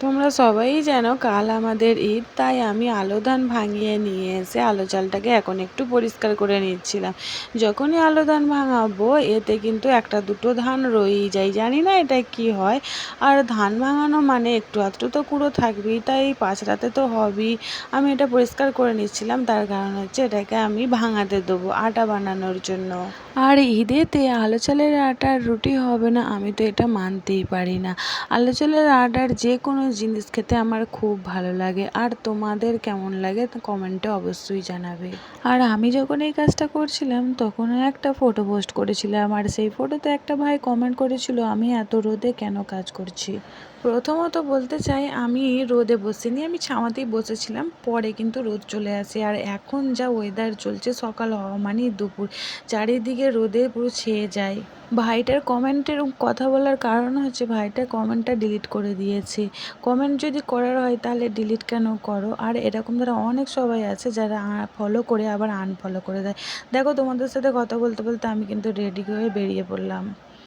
তোমরা সবাই জানো কাল আমাদের ঈদ, তাই আমি আলো ধান ভাঙিয়ে নিয়ে এসে আলো চালটাকে এখন একটু পরিষ্কার করে নিচ্ছিলাম। যখনই আলো ধান ভাঙাবো এতে কিন্তু একটা দুটো ধান রয়েই যায়, জানি না এটা কি হয়। আর ধান ভাঙানো মানে একটু আধটু তো কুড়ো থাকবেই, তাই পাঁচড়াতে তো হবেই। আমি এটা পরিষ্কার করে নিচ্ছিলাম, তার কারণ হচ্ছে এটাকে আমি ভাঙাতে দেবো আটা বানানোর জন্য। আর ঈদেতে আলো চালের আটার রুটি হবে না, আমি তো এটা মানতেই পারি না। আলো চালের আটার যে কোনো জিনিস খেতে আমার খুব ভালো লাগে। আর তোমাদের কেমন লাগে তা কমেন্টে অবশ্যই জানাবে। আর আমি যখন এই কাজটা করছিলাম তখন একটা ফটো পোস্ট করেছিলাম, আর সেই ফটোতে একটা ভাই কমেন্ট করেছিল আমি এত রোদে কেন কাজ করছি। প্রথমত বলতে চাই আমি রোদে বসিনি, আমি ছাওয়াতেই বসেছিলাম। পরে কিন্তু রোদ চলে আসে, আর এখন যা ওয়েদার চলছে সকাল হওয়া মানেই দুপুর, চারিদিকে রোদে পুরো ছেয়ে যায়। ভাইটার কমেন্টের কথা বলার কারণ হচ্ছে ভাইটার কমেন্টটা ডিলিট করে দিয়েছে। কমেন্ট যদি করার হয় তাহলে ডিলিট কেন করো। আর এরকম ধরো অনেক সবাই আছে যারা ফলো করে আবার আনফলো করে দেয়। দেখো তোমাদের সাথে কথা বলতে বলতে আমি কিন্তু রেডি হয়ে বেরিয়ে পড়লাম।